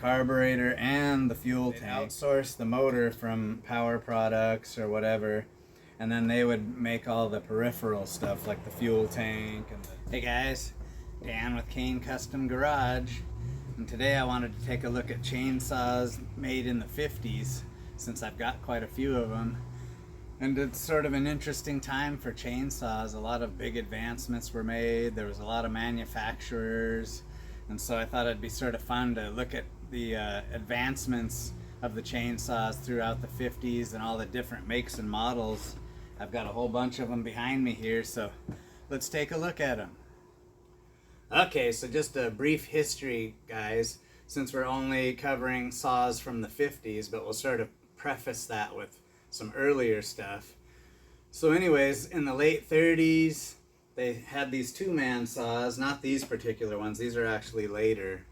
carburetor and the fuel tank. Outsource the motor from Power Products or whatever, and then they would make all the peripheral stuff like the fuel tank. Hey guys, Dan with Kane Custom Garage, and today I wanted to take a look at chainsaws made in the 50s, since I've got quite a few of them. And it's sort of an interesting time for chainsaws. A lot of big advancements were made. There was a lot of manufacturers. And so I thought it'd be sort of fun to look at the advancements of the chainsaws throughout the 50s and all the different makes and models. I've got a whole bunch of them behind me here, so let's take a look at them. Okay, so just a brief history, guys, since we're only covering saws from the 50s, but we'll sort of preface that with some earlier stuff. So anyways, in the late 30s, they had these two-man saws, not these particular ones, these are actually later,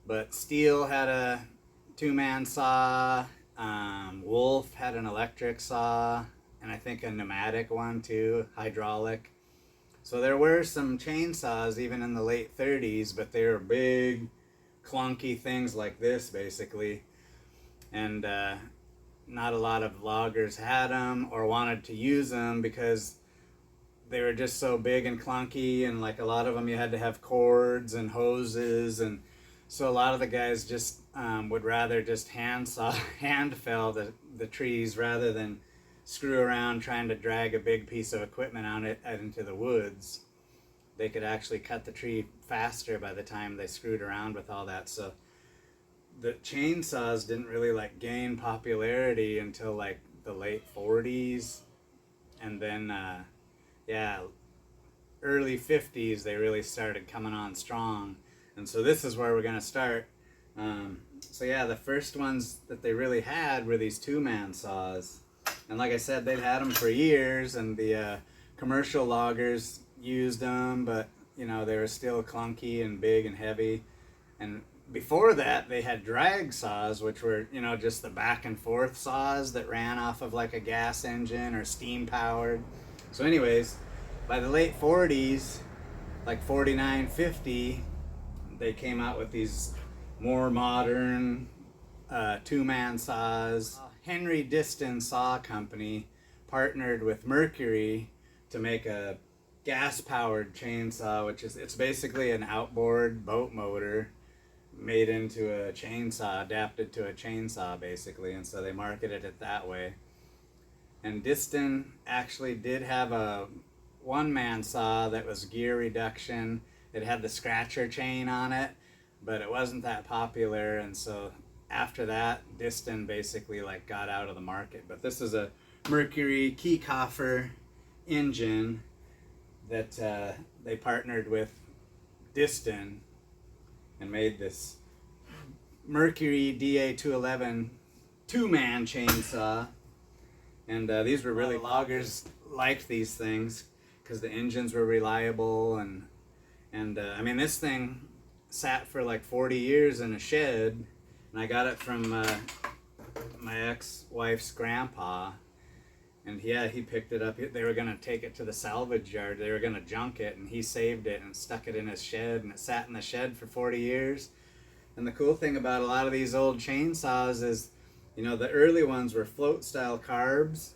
but Steel had a two-man saw, Wolf had an electric saw, and I think a pneumatic one too, hydraulic. So there were some chainsaws even in the late 30s, but they were big, clunky things like this basically, and not a lot of loggers had them or wanted to use them because they were just so big and clunky, and like a lot of them you had to have cords and hoses, and so a lot of the guys just would rather just hand fell the trees rather than screw around trying to drag a big piece of equipment on it out into the woods. They could actually cut the tree faster by the time they screwed around with all that. So the chainsaws didn't really like gain popularity until like the late 40s, and then yeah, early 50s they really started coming on strong. And so this is where we're gonna start. So yeah, the first ones that they really had were these two-man saws, and like I said, they'd had them for years, and the commercial loggers used them, but you know, they were still clunky and big and heavy. And before that, they had drag saws, which were, you know, just the back and forth saws that ran off of like a gas engine or steam powered. So anyways, by the late 40s, like 49, 50, they came out with these more modern two-man saws. Henry Diston Saw Company partnered with Mercury to make a gas-powered chainsaw, which is, it's basically an outboard boat motor made into a chainsaw, adapted to a chainsaw basically, and so they marketed it that way. And Diston actually did have a one-man saw that was gear reduction. It had the scratcher chain on it, but it wasn't that popular, and so after that, Diston basically like got out of the market. But this is a Mercury key coffer engine that they partnered with Diston and made this Mercury DA211 two-man chainsaw. And these were really, loggers liked these things because the engines were reliable, and I mean, this thing sat for like 40 years in a shed, and I got it from my ex-wife's grandpa, and yeah, he picked it up. They were gonna take it to the salvage yard, they were gonna junk it, and he saved it and stuck it in his shed, and it sat in the shed for 40 years. And the cool thing about a lot of these old chainsaws is, you know, the early ones were float style carbs,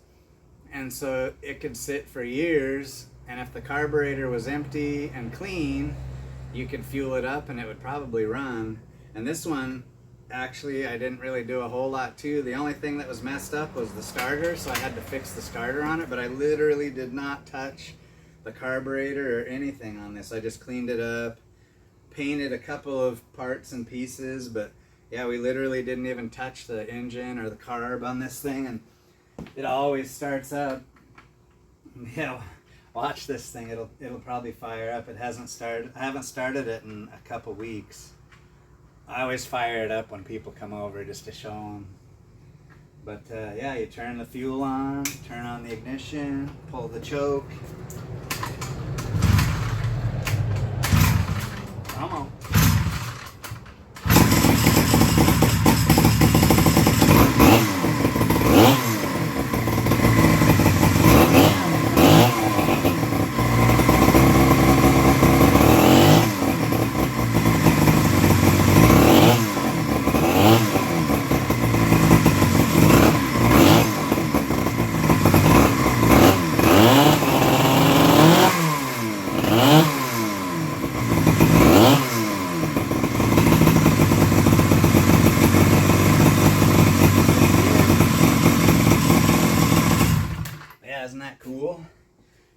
and so it could sit for years, and if the carburetor was empty and clean, you could fuel it up and it would probably run. And this one, actually, I didn't really do a whole lot to. The only thing that was messed up was the starter, so I had to fix the starter on it, but I literally did not touch the carburetor or anything on this. I just cleaned it up, painted a couple of parts and pieces, but yeah, we literally didn't even touch the engine or the carb on this thing, and it always starts up. Yeah, watch this thing, it'll probably fire up. It hasn't started. I haven't started it in a couple weeks. I always fire it up when people come over just to show them. But yeah, you turn the fuel on, turn on the ignition, pull the choke. Come on.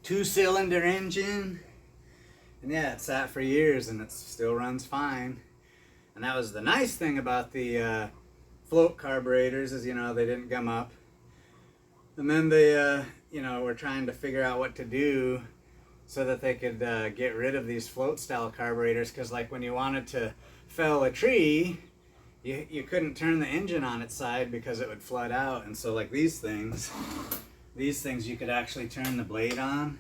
2-cylinder engine. And yeah, it sat for years and it still runs fine. And that was the nice thing about the float carburetors is, you know, they didn't gum up. And then they, you know, were trying to figure out what to do so that they could get rid of these float style carburetors, because like when you wanted to fell a tree, you couldn't turn the engine on its side because it would flood out. And so like these things you could actually turn the blade on.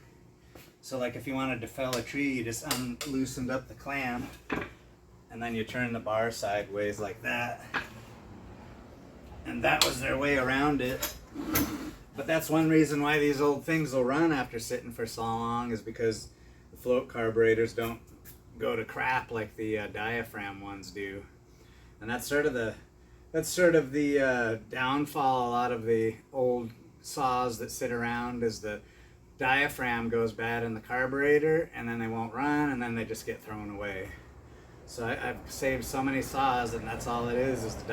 So like if you wanted to fell a tree, you just loosened up the clamp and then you turn the bar sideways like that. And that was their way around it. But that's one reason why these old things will run after sitting for so long, is because the float carburetors don't go to crap like the diaphragm ones do. And that's sort of the downfall a lot of the old saws that sit around, is the diaphragm goes bad in the carburetor and then they won't run and then they just get thrown away. So I've saved so many saws and that's all it is the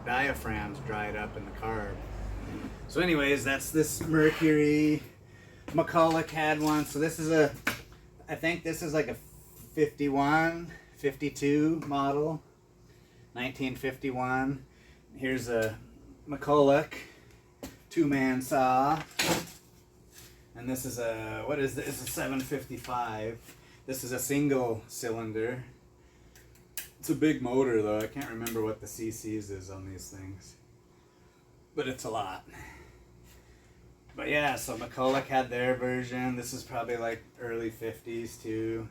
diaphragm's dried up in the carb. So anyways, that's this Mercury. Mcculloch had one. So this is I think this is like a 51, 52 model. 1951. Here's a Mcculloch 2-man saw. And this is a, what is this? It's a 755. This is a single cylinder. It's a big motor though. I can't remember what the cc's is on these things. But it's a lot. But yeah, so Mcculloch had their version. This is probably like early 50s too.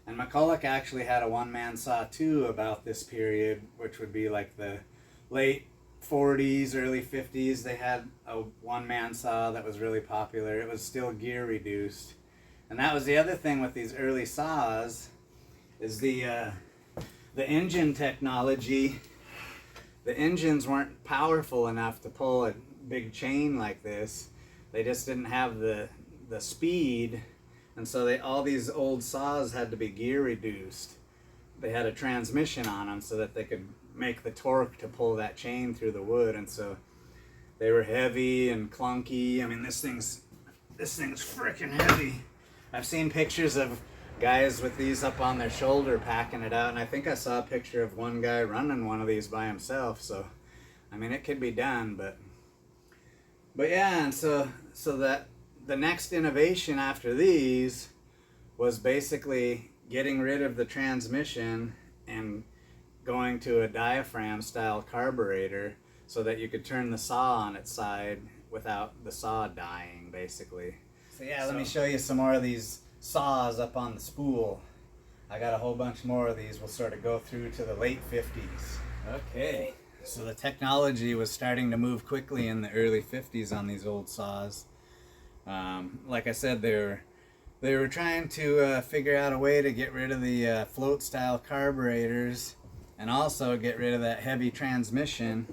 And Mcculloch actually had a 1-man saw too about this period, which would be like the late 40s, early 50s. They had a 1-man saw that was really popular. It was still gear reduced. And that was the other thing with these early saws, is the engine technology. The engines weren't powerful enough to pull a big chain like this. They just didn't have the speed, and so all these old saws had to be gear reduced. They had a transmission on them so that they could make the torque to pull that chain through the wood, and so they were heavy and clunky. I mean, this thing's freaking heavy. I've seen pictures of guys with these up on their shoulder packing it out, and I think I saw a picture of one guy running one of these by himself. So I mean, it could be done, but yeah. And so that the next innovation after these was basically getting rid of the transmission and going to a diaphragm style carburetor so that you could turn the saw on its side without the saw dying, basically. So yeah, let me show you some more of these saws up on the spool. I got a whole bunch more of these. We'll sort of go through to the late 50s. Okay, so the technology was starting to move quickly in the early 50s on these old saws. Like I said, they were trying to figure out a way to get rid of the float style carburetors and also get rid of that heavy transmission.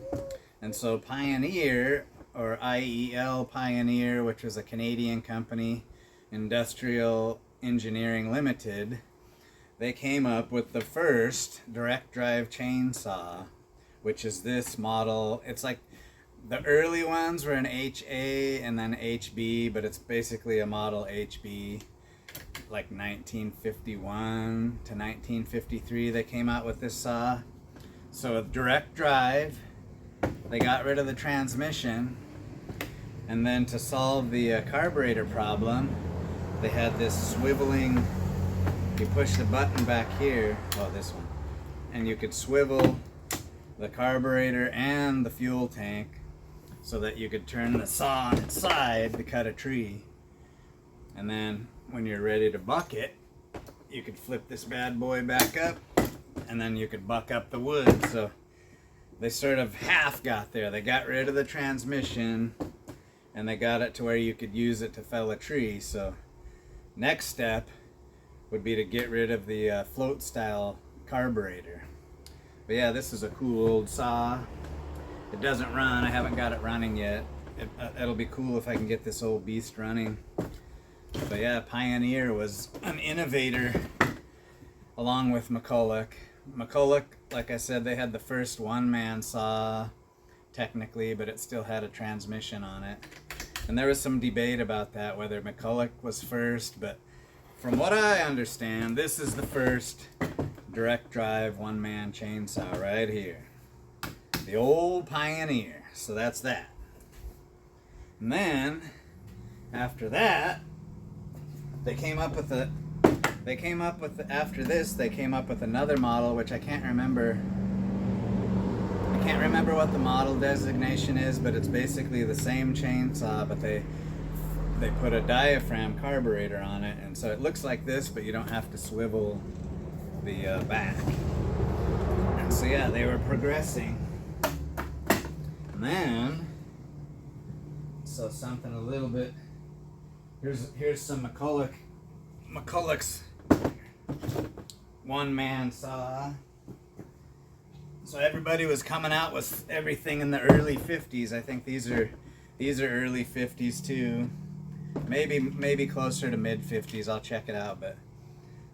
And so Pioneer, or IEL Pioneer, which was a Canadian company, Industrial Engineering Limited, they came up with the first direct drive chainsaw, which is this model. It's like the early ones were an HA and then HB, but it's basically a model HB. Like 1951 to 1953 they came out with this saw. So with direct drive, they got rid of the transmission, and then to solve the carburetor problem, they had this swiveling, you push the button back here, oh this one, and you could swivel the carburetor and the fuel tank so that you could turn the saw on its side to cut a tree. And then when you're ready to buck it, you could flip this bad boy back up and then you could buck up the wood. So they sort of half got there. They got rid of the transmission and they got it to where you could use it to fell a tree. So next step would be to get rid of the float style carburetor. But yeah, this is a cool old saw. It doesn't run. I haven't got it running yet. It'll be cool if I can get this old beast running. But yeah, Pioneer was an innovator along with Mcculloch. Mcculloch, like I said, they had the first 1-man saw technically, but it still had a transmission on it. And there was some debate about that, whether Mcculloch was first, but from what I understand, this is the first direct drive one-man chainsaw right here. The old Pioneer. So that's that. And then, after that, after this, they came up with another model, which I can't remember. I can't remember what the model designation is, but it's basically the same chainsaw, but they put a diaphragm carburetor on it, and so it looks like this, but you don't have to swivel the back. And so yeah, they were progressing. And then, so something a little bit. Here's some Mcculloch's one-man saw. So everybody was coming out with everything in the early 50s. I think these are early 50s too. Maybe closer to mid 50s. I'll check it out. But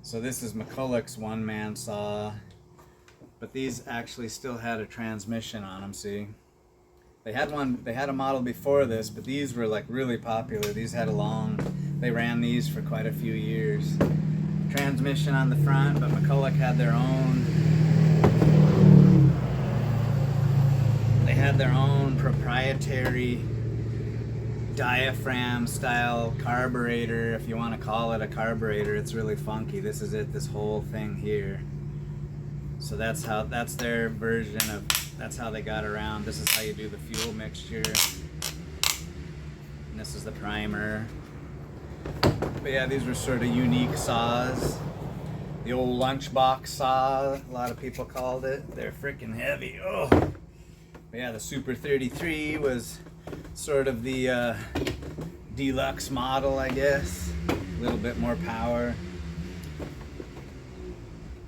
so this is Mcculloch's one-man saw. But these actually still had a transmission on them. See, they had a model before this, but these were like really popular. These had they ran these for quite a few years. Transmission on the front, but Mcculloch had their own. They had their own proprietary diaphragm style carburetor, if you want to call it a carburetor. It's really funky. This is it, this whole thing here. So that's their version of, that's how they got around. This is how you do the fuel mixture. And this is the primer. But yeah, these were sort of unique saws. The old lunchbox saw, a lot of people called it. They're freaking heavy. Oh. But yeah, the Super 33 was sort of the deluxe model, I guess. A little bit more power.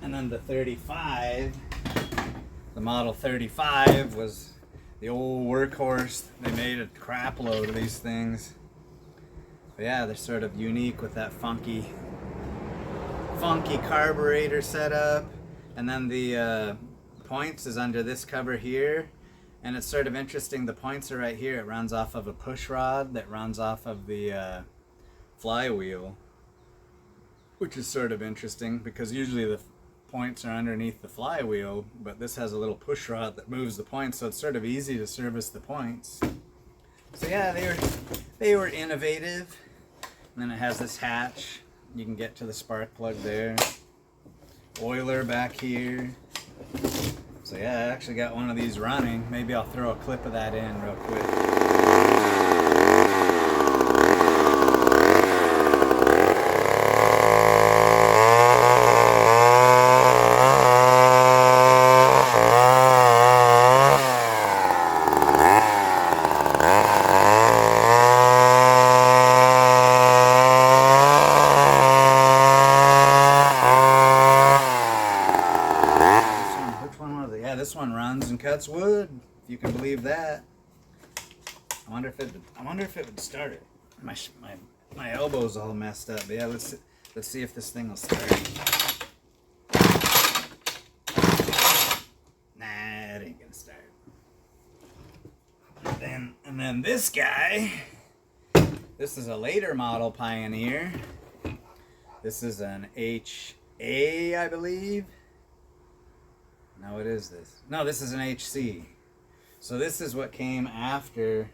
And then the 35, the Model 35 was the old workhorse. They made a crap load of these things. But yeah, they're sort of unique with that funky carburetor setup. And then the points is under this cover here. And it's sort of interesting, the points are right here. It runs off of a push rod that runs off of the flywheel, which is sort of interesting because usually the points are underneath the flywheel, but this has a little push rod that moves the points, so it's sort of easy to service the points. So yeah, they were innovative. And then it has this hatch. You can get to the spark plug there. Oiler back here. So yeah, I actually got one of these running. Maybe I'll throw a clip of that in real quick. This one runs and cuts wood, if you can believe that. I wonder if it would start it. My elbow's all messed up. But yeah, let's see if this thing will start. Nah, it ain't gonna start. And then this guy. This is a later model Pioneer. This is an HA, I believe. Now what is this? No, this is an HC. So this is what came after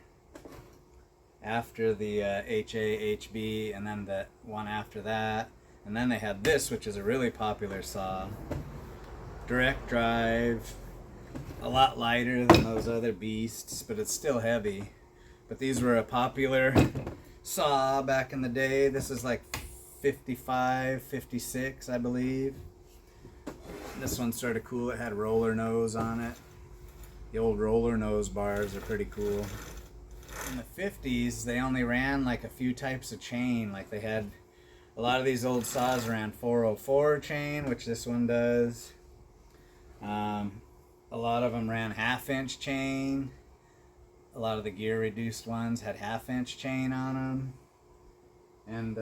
the HA, HB, and then the one after that. And then they had this, which is a really popular saw. Direct drive. A lot lighter than those other beasts, but it's still heavy. But these were a popular saw back in the day. This is like 55, 56, I believe. This one's sort of cool. It had roller nose on it. The old roller nose bars are pretty cool. In the 50s, they only ran like a few types of chain. Like they had, a lot of these old saws ran 404 chain, which this one does. A lot of them ran half-inch chain. A lot of the gear reduced ones had half-inch chain on them. And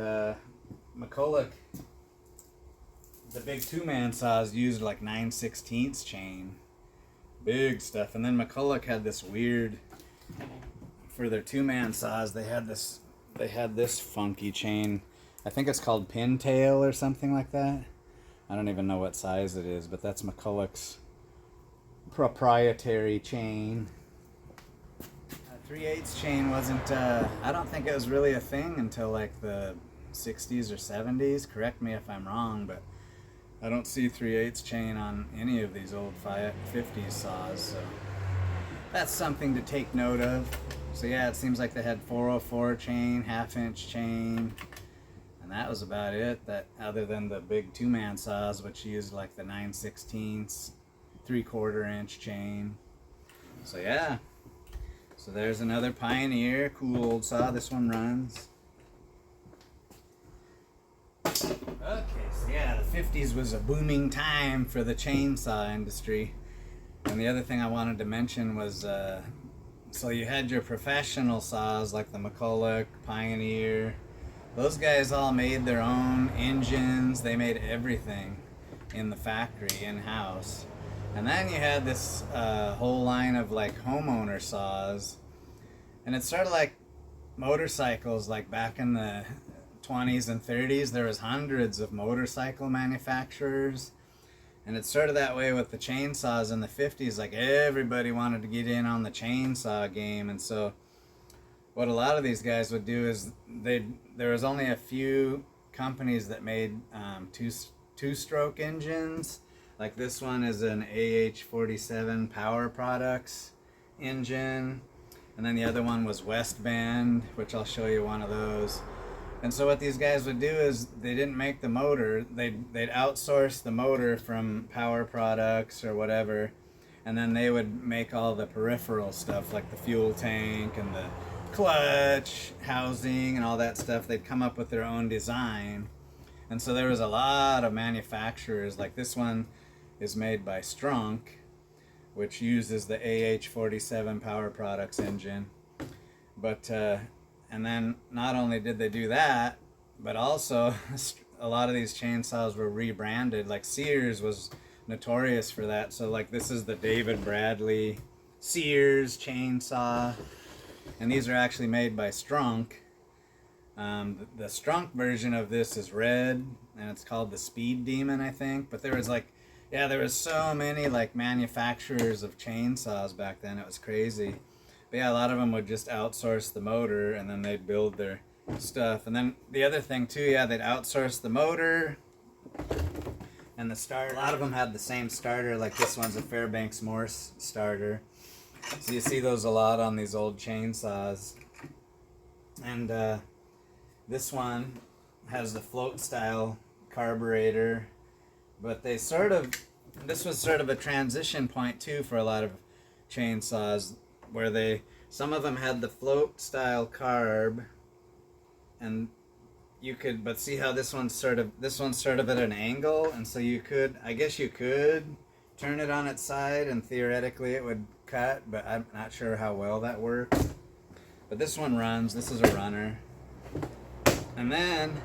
Mcculloch, the big two-man saws used like 9/16 chain. Big stuff. And then Mcculloch had this weird for their two-man saws, they had this funky chain. I think it's called pintail or something like that. I don't even know what size it is, but that's McCulloch's proprietary chain. 3/8 chain wasn't, I don't think it was really a thing until like the 60s or 70s. Correct me if I'm wrong, but I don't see 3/8 chain on any of these old 50s saws, so that's something to take note of. So yeah, it seems like they had 404 chain, 1/2-inch chain, and that was about it. That other than the big two-man saws, which used like the 9/16, 3/4-inch chain. So yeah. So there's another Pioneer, cool old saw. This one runs. Okay, so yeah, the 50s was a booming time for the chainsaw industry. And the other thing I wanted to mention was, so you had your professional saws like the Mcculloch, Pioneer. Those guys all made their own engines. They made everything in the factory, in-house. And then you had this whole line of like homeowner saws, and it's sort of like motorcycles. Like back in the 20s and 30s, there was hundreds of motorcycle manufacturers, and it's sort of that way with the chainsaws in the 50s. Like everybody wanted to get in on the chainsaw game, and so what a lot of these guys would do is there was only a few companies that made two-stroke engines. Like this one is an AH-47 Power Products engine. And then the other one was West Bend, which I'll show you one of those. And so what these guys would do is they didn't make the motor. They'd outsource the motor from Power Products or whatever. And then they would make all the peripheral stuff like the fuel tank and the clutch, housing, and all that stuff. They'd come up with their own design. And so there was a lot of manufacturers. Like this one is made by Strunk, which uses the AH-47 Power Products engine. But and then not only did they do that, but also a lot of these chainsaws were rebranded. Like Sears was notorious for that. So like this is the David Bradley Sears chainsaw, and these are actually made by Strunk. The Strunk version of this is red, and it's called the Speed Demon, I think. But there was like, yeah, there was so many like manufacturers of chainsaws back then. It was crazy. But yeah, a lot of them would just outsource the motor, and then they'd build their stuff. And then the other thing too, yeah, they'd outsource the motor and the starter. A lot of them had the same starter. Like this one's a Fairbanks Morse starter. So you see those a lot on these old chainsaws. And this one has the float style carburetor, but they this was sort of a transition point too for a lot of chainsaws, where some of them had the float style carb, and but see how this one's sort of at an angle, and so I guess you could turn it on its side and theoretically it would cut, but I'm not sure how well that works. But this one runs. This is a runner. And then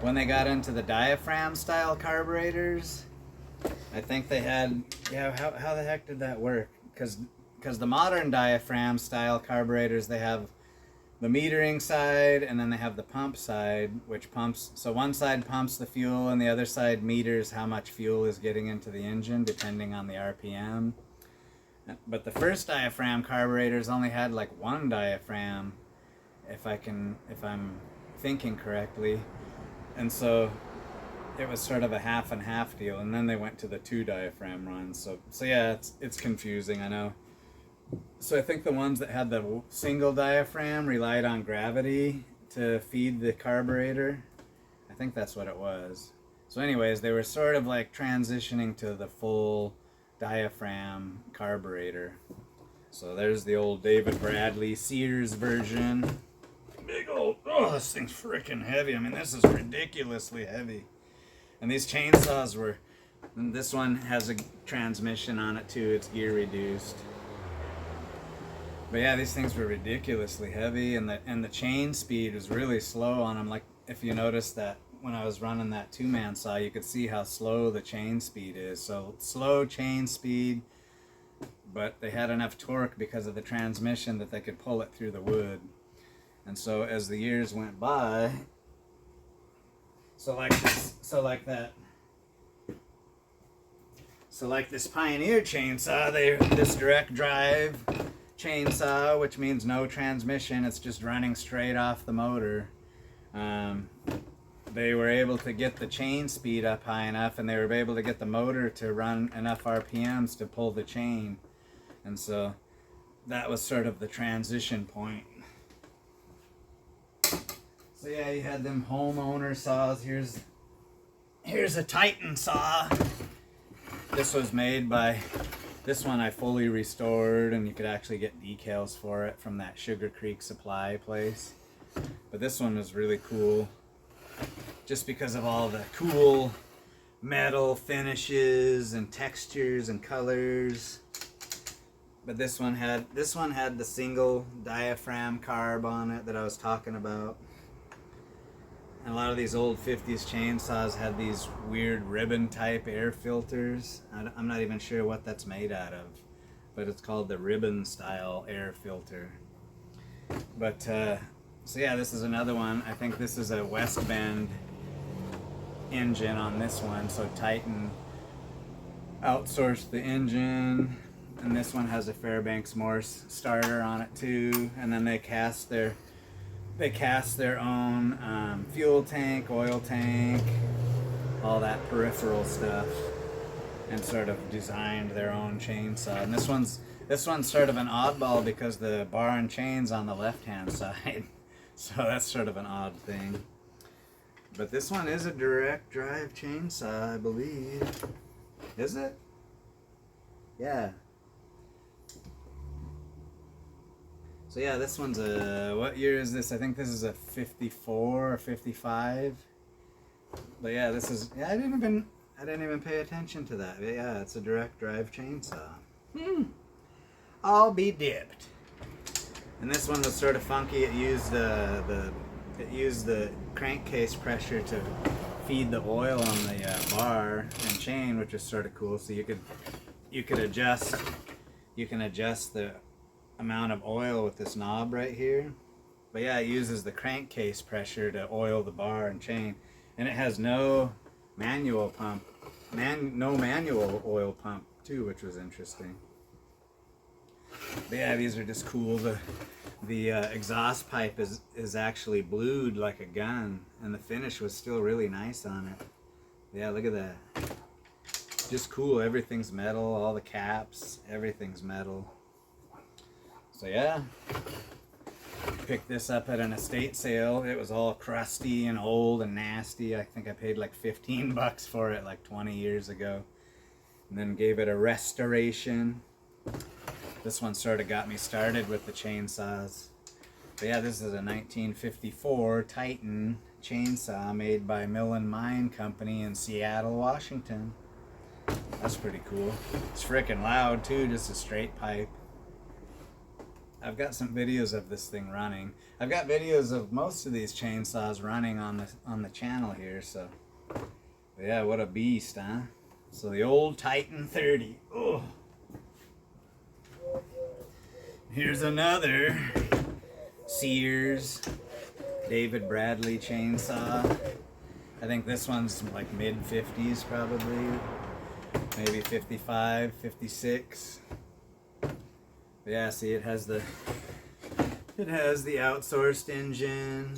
when they got into the diaphragm style carburetors, I think they had, yeah, how the heck did that work? Because the modern diaphragm style carburetors, they have the metering side and then they have the pump side, which pumps, so one side pumps the fuel and the other side meters how much fuel is getting into the engine depending on the RPM. But the first diaphragm carburetors only had like one diaphragm, if I'm thinking correctly. And so it was sort of a half and half deal, and then they went to the two diaphragm runs. So yeah, it's confusing, I know. So I think the ones that had the single diaphragm relied on gravity to feed the carburetor. I think that's what it was. So anyways, they were sort of like transitioning to the full diaphragm carburetor. So there's the old David Bradley Sears version. Big old, oh, this thing's freaking heavy. I mean, this is ridiculously heavy. And these chainsaws this one has a transmission on it too. It's gear reduced. But yeah, these things were ridiculously heavy, and the chain speed was really slow on them. Like if you notice that when I was running that two-man saw, you could see how slow the chain speed is. So slow chain speed, but they had enough torque because of the transmission that they could pull it through the wood. And so as the years went by, so like this Pioneer chainsaw, this direct drive chainsaw, which means no transmission, it's just running straight off the motor. They were able to get the chain speed up high enough, and they were able to get the motor to run enough RPMs to pull the chain. And so that was sort of the transition point. So yeah, you had them homeowner saws. Here's a Titan saw. This was made by, this one I fully restored, and you could actually get decals for it from that Sugar Creek supply place. But this one was really cool, just because of all the cool metal finishes and textures and colors. But this one had the single diaphragm carb on it that I was talking about. And a lot of these old 50s chainsaws had these weird ribbon type air filters. I'm not even sure what that's made out of, but it's called the ribbon style air filter. But so yeah, this is another one. I think this is a West Bend engine on this one. So Titan outsourced the engine, and this one has a Fairbanks Morse starter on it too. And then they cast their own fuel tank, oil tank, all that peripheral stuff, and sort of designed their own chainsaw. And this one's sort of an oddball because the bar and chain's on the left-hand side. So that's sort of an odd thing. But this one is a direct drive chainsaw, I believe. Is it? Yeah. So yeah, this one's a, what year is this? I think this is a 54 or 55. But yeah, this is, yeah, I didn't even pay attention to that. But yeah, it's a direct drive chainsaw. I'll be dipped. And this one was sort of funky. It used the crankcase pressure to feed the oil on the bar and chain, which is sort of cool. So you can adjust the amount of oil with this knob right here. But yeah, it uses the crankcase pressure to oil the bar and chain, and it has no manual pump, no manual oil pump too, which was interesting. But yeah, these are just cool. The exhaust pipe is actually blued like a gun, and the finish was still really nice on it. Yeah, look at that. Just cool. Everything's metal. All the caps, everything's metal. So yeah, picked this up at an estate sale. It was all crusty and old and nasty. I think I paid like 15 bucks for it like 20 years ago, and then gave it a restoration. This one sort of got me started with the chainsaws. But yeah, this is a 1954 Titan chainsaw made by Mill and Mine Company in Seattle, Washington. That's pretty cool. It's freaking loud too, just a straight pipe. I've got some videos of this thing running. I've got videos of most of these chainsaws running on the channel here, so. But yeah, what a beast, huh? So the old Titan 30. Oh. Here's another Sears David Bradley chainsaw. I think this one's like mid-50s probably. Maybe 55, 56. But yeah, see, it has the outsourced engine.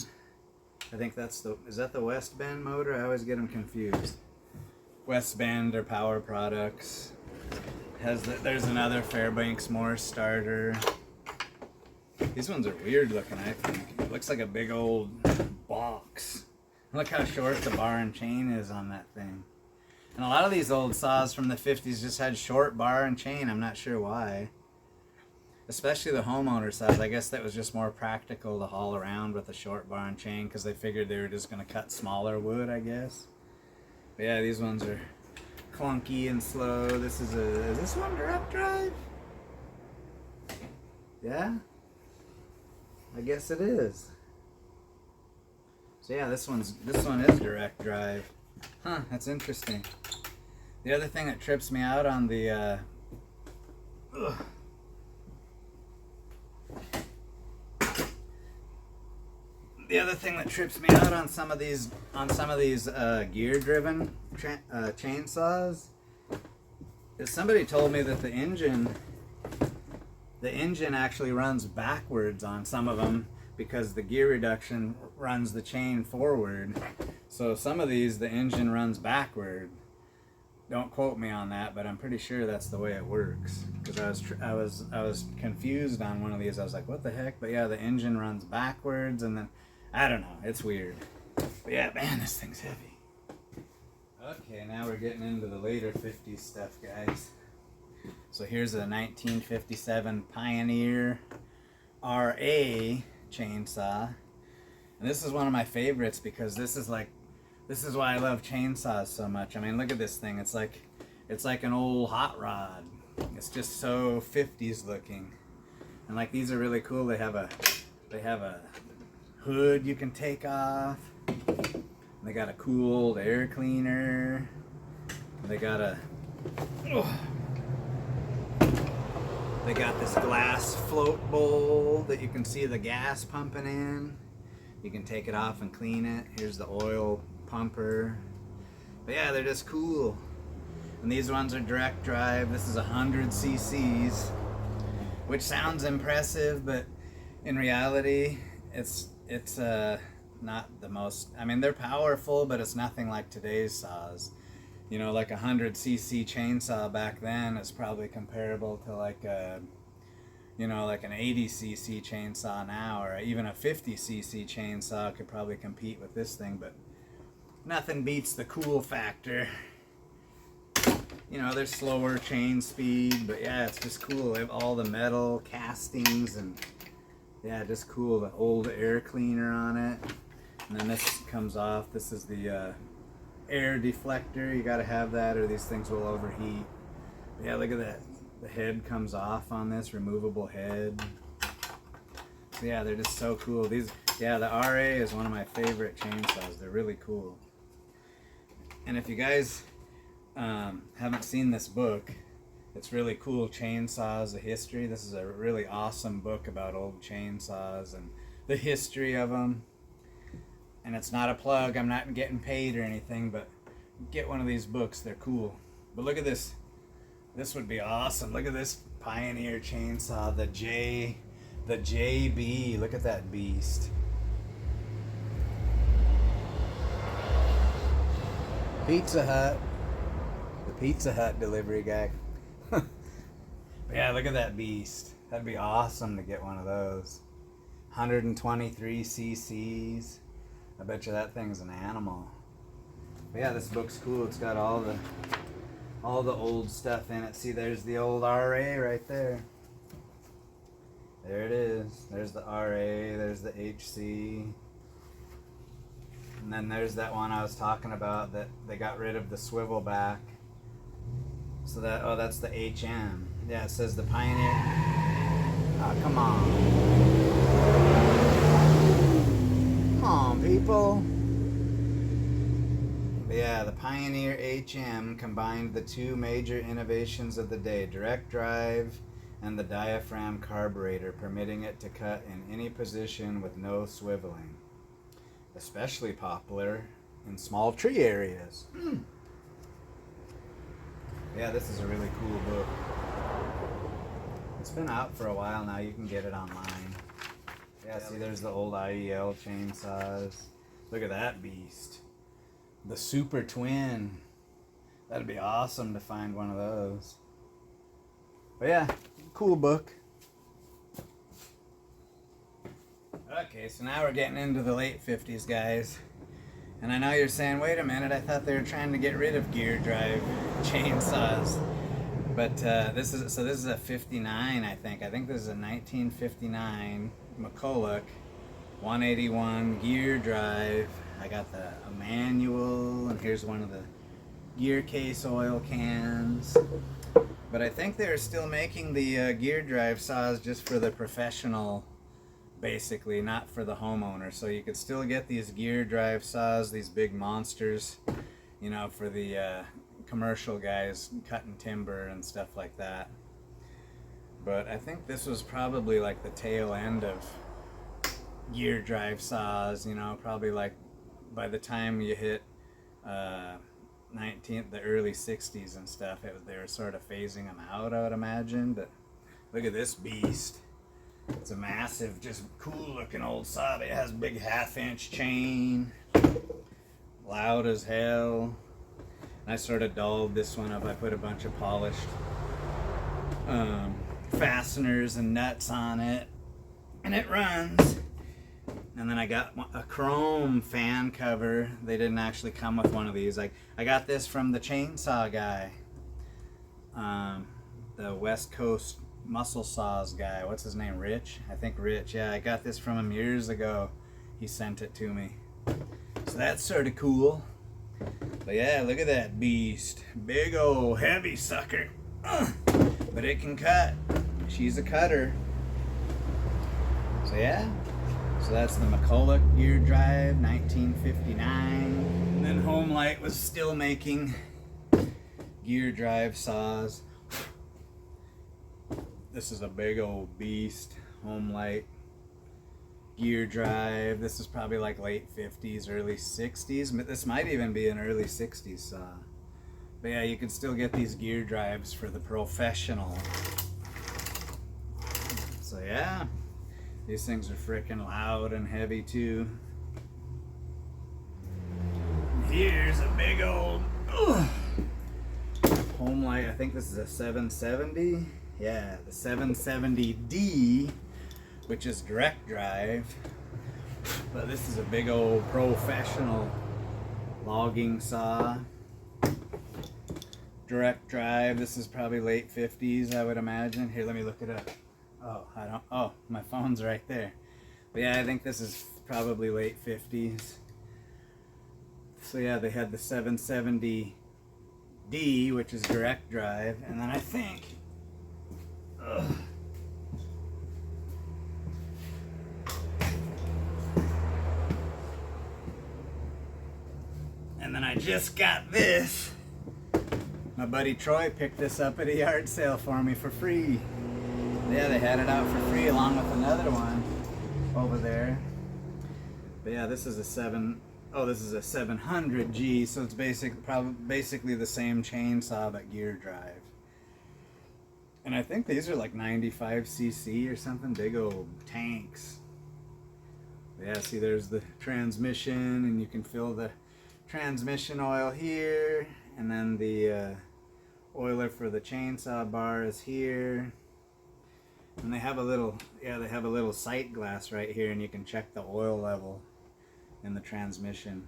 I think is that the West Bend motor? I always get them confused. West Bend or Power Products. There's another Fairbanks Morse starter. These ones are weird looking, I think. It looks like a big old box. Look how short the bar and chain is on that thing. And a lot of these old saws from the 50s just had short bar and chain. I'm not sure why. Especially the homeowner saws. I guess that was just more practical to haul around with a short bar and chain because they figured they were just going to cut smaller wood, I guess. But yeah, these ones are clunky and slow. Is this one direct drive? Yeah? I guess it is. So yeah, this one is direct drive. Huh, that's interesting. The other thing that trips me out on the Ugh. The other thing that trips me out on some of these gear-driven chainsaws is somebody told me that the engine actually runs backwards on some of them because the gear reduction runs the chain forward. So some of these the engine runs backward. Don't quote me on that, but I'm pretty sure that's the way it works. Because I was confused on one of these. I was like, what the heck? But yeah, the engine runs backwards, and then I don't know. It's weird. But yeah, man, this thing's heavy. Okay, now we're getting into the later 50s stuff, guys. So here's a 1957 Pioneer RA chainsaw. And this is one of my favorites because this is why I love chainsaws so much. I mean, look at this thing. It's like an old hot rod. It's just so 50s looking. And like these are really cool. They have a hood you can take off. They got a cool old air cleaner. They got this glass float bowl that you can see the gas pumping in. You can take it off and clean it. Here's the oil pumper. But yeah, they're just cool. And these ones are direct drive. This is 100 cc's, which sounds impressive, but in reality, it's not the most. I mean, they're powerful, but it's nothing like today's saws. You know, like 100 cc chainsaw back then is probably comparable to like a, you know, like an 80 cc chainsaw now, or even a 50 cc chainsaw could probably compete with this thing, but nothing beats the cool factor. You know, there's slower chain speed, but yeah, it's just cool. They have all the metal castings and yeah, just cool. The old air cleaner on it. And then this comes off. This is the air deflector. You gotta have that or these things will overheat. But yeah, look at that. The head comes off on this, removable head. So yeah, they're just so cool. These, yeah, the RA is one of my favorite chainsaws. They're really cool. And if you guys haven't seen this book, it's really cool. Chainsaws, the history. This is a really awesome book about old chainsaws and the history of them. And it's not a plug. I'm not getting paid or anything, but get one of these books. They're cool. But look at this. This would be awesome. Look at this Pioneer chainsaw, the JB. Look at that beast. Pizza Hut. The Pizza Hut delivery guy. But yeah, look at that beast. That'd be awesome to get one of those. 123 cc's. I bet you that thing's an animal. But yeah, this book's cool. It's got all the old stuff in it. See, there's the old RA right there. There it is. There's the RA. There's the HC. And then there's that one I was talking about that they got rid of the swivel back. So that, oh, that's the HM. Yeah, it says the Pioneer. Oh, come on. Come on, people. But yeah, the Pioneer HM combined the two major innovations of the day, direct drive and the diaphragm carburetor, permitting it to cut in any position with no swiveling. Especially popular in small tree areas. Yeah, this is a really cool book. It's been out for a while now. You can get it online. Yeah, see, there's the old IEL chainsaws. Look at that beast. The Super Twin. That'd be awesome to find one of those. But yeah, cool book. Okay, so now we're getting into the late 50s, guys. And I know you're saying, wait a minute, I thought they were trying to get rid of gear drive chainsaws. But this is a 59, I think. I think this is a 1959 Mcculloch 181 gear drive. I got a manual, and here's one of the gear case oil cans. But I think they're still making the gear drive saws just for the professional, basically, not for the homeowner. So you could still get these gear drive saws, these big monsters, you know, for the commercial guys cutting timber and stuff like that. But I think this was probably like the tail end of gear drive saws, you know, probably like by the time you hit the early 60s and stuff, they were sort of phasing them out, I would imagine. But look at this beast. It's a massive, just cool looking old saw. It has a big 1/2-inch chain, loud as hell. I sort of dolled this one up. I put a bunch of polished fasteners and nuts on it, and it runs. And then I got a chrome fan cover. They didn't actually come with one of these. I got this from the chainsaw guy, the West Coast muscle saws guy. What's his name? Rich? I think Rich. Yeah, I got this from him years ago. He sent it to me. So that's sort of cool. But yeah, look at that beast. Big old heavy sucker. But it can cut. She's a cutter. So yeah. So that's the Mcculloch gear drive, 1959. And then Homelite was still making gear drive saws. This is a big old beast, Homelite gear drive. This is probably like late 50s, early 60s. This might even be an early 60s saw. But yeah, you can still get these gear drives for the professional. So yeah. These things are freaking loud and heavy too. Here's a big old Homelite. I think this is a 770. Yeah, the 770D, which is direct drive. But this is a big old professional logging saw. Direct drive. This is probably late 50s, I would imagine. Here, let me look it up. Oh, my phone's right there. But yeah, I think this is probably late 50s. So yeah, they had the 770D, which is direct drive, and then I think, and then I just got this. My buddy Troy picked this up at a yard sale for me for free. Yeah, they had it out for free along with another one over there. But yeah, this is a 700G, so it's basically the same chainsaw but gear drive. And I think these are like 95cc or something, big old tanks. But yeah, see, there's the transmission, and you can fill the transmission oil here, and then the oiler for the chainsaw bar is here. And they have a little sight glass right here, and you can check the oil level in the transmission.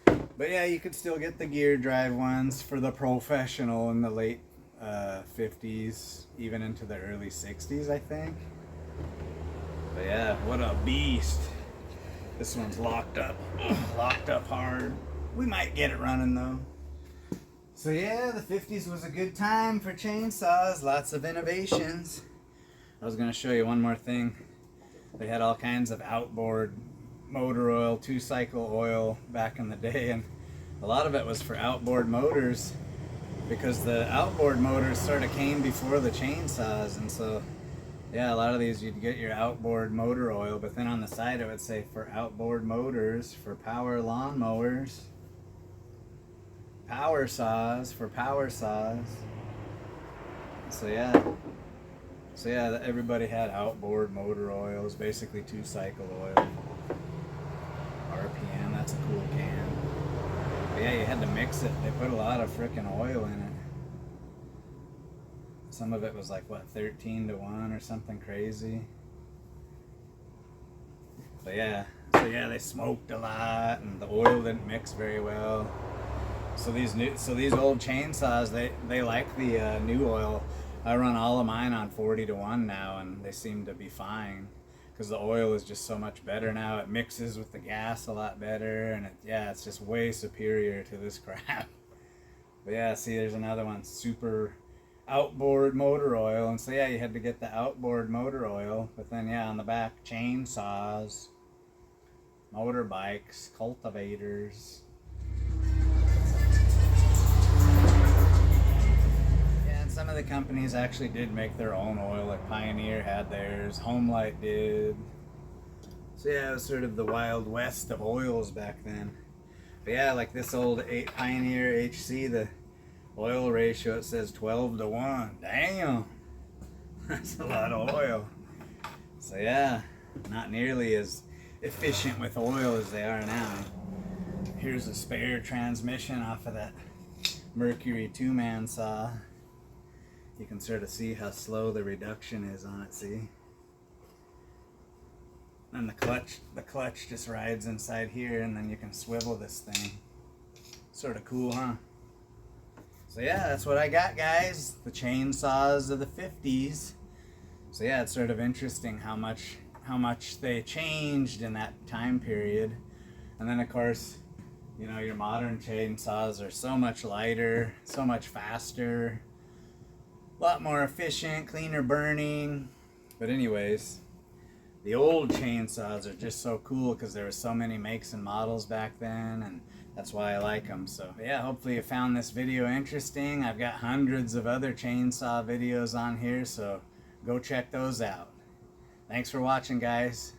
But yeah, you could still get the gear drive ones for the professional in the late 50s, even into the early 60s, I think. But yeah, what a beast. This one's locked up hard. We might get it running though. So yeah, the 50s was a good time for chainsaws, lots of innovations. I was going to show you one more thing. They had all kinds of outboard motor oil, 2-cycle oil back in the day, and a lot of it was for outboard motors because the outboard motors sort of came before the chainsaws, and so yeah, a lot of these you'd get your outboard motor oil, but then on the side it would say for outboard motors, for power lawn mowers, power saws, for power saws. So yeah, everybody had outboard motor oil. It was basically 2-cycle oil. RPM, that's a cool can. But yeah, you had to mix it. They put a lot of frickin' oil in it. Some of it was like, what, 13-to-1 or something crazy. But yeah, they smoked a lot, and the oil didn't mix very well. So these old chainsaws, they like the new oil. I run all of mine on 40-to-1 now, and they seem to be fine because the oil is just so much better now. It mixes with the gas a lot better, and it's just way superior to this crap. But yeah, see, there's another one, super outboard motor oil. And so yeah, you had to get the outboard motor oil, but then yeah, on the back, chainsaws, motorbikes, cultivators. Some of the companies actually did make their own oil. Like Pioneer had theirs, Homelite did. So yeah, it was sort of the Wild West of oils back then. But yeah, like this old Pioneer HC, the oil ratio, it says 12:1. Damn! That's a lot of oil. So yeah, not nearly as efficient with oil as they are now. Here's a spare transmission off of that Mercury 2-man saw. You can sort of see how slow the reduction is on it, see? And the clutch just rides inside here, and then you can swivel this thing. Sort of cool, huh? So yeah, that's what I got, guys. The chainsaws of the 50s. So yeah, it's sort of interesting how much they changed in that time period. And then of course, you know, your modern chainsaws are so much lighter, so much faster, a lot more efficient, cleaner burning. But anyways, the old chainsaws are just so cool because there were so many makes and models back then, and that's why I like them. So yeah, hopefully you found this video interesting. I've got hundreds of other chainsaw videos on here, so go check those out. Thanks for watching, guys.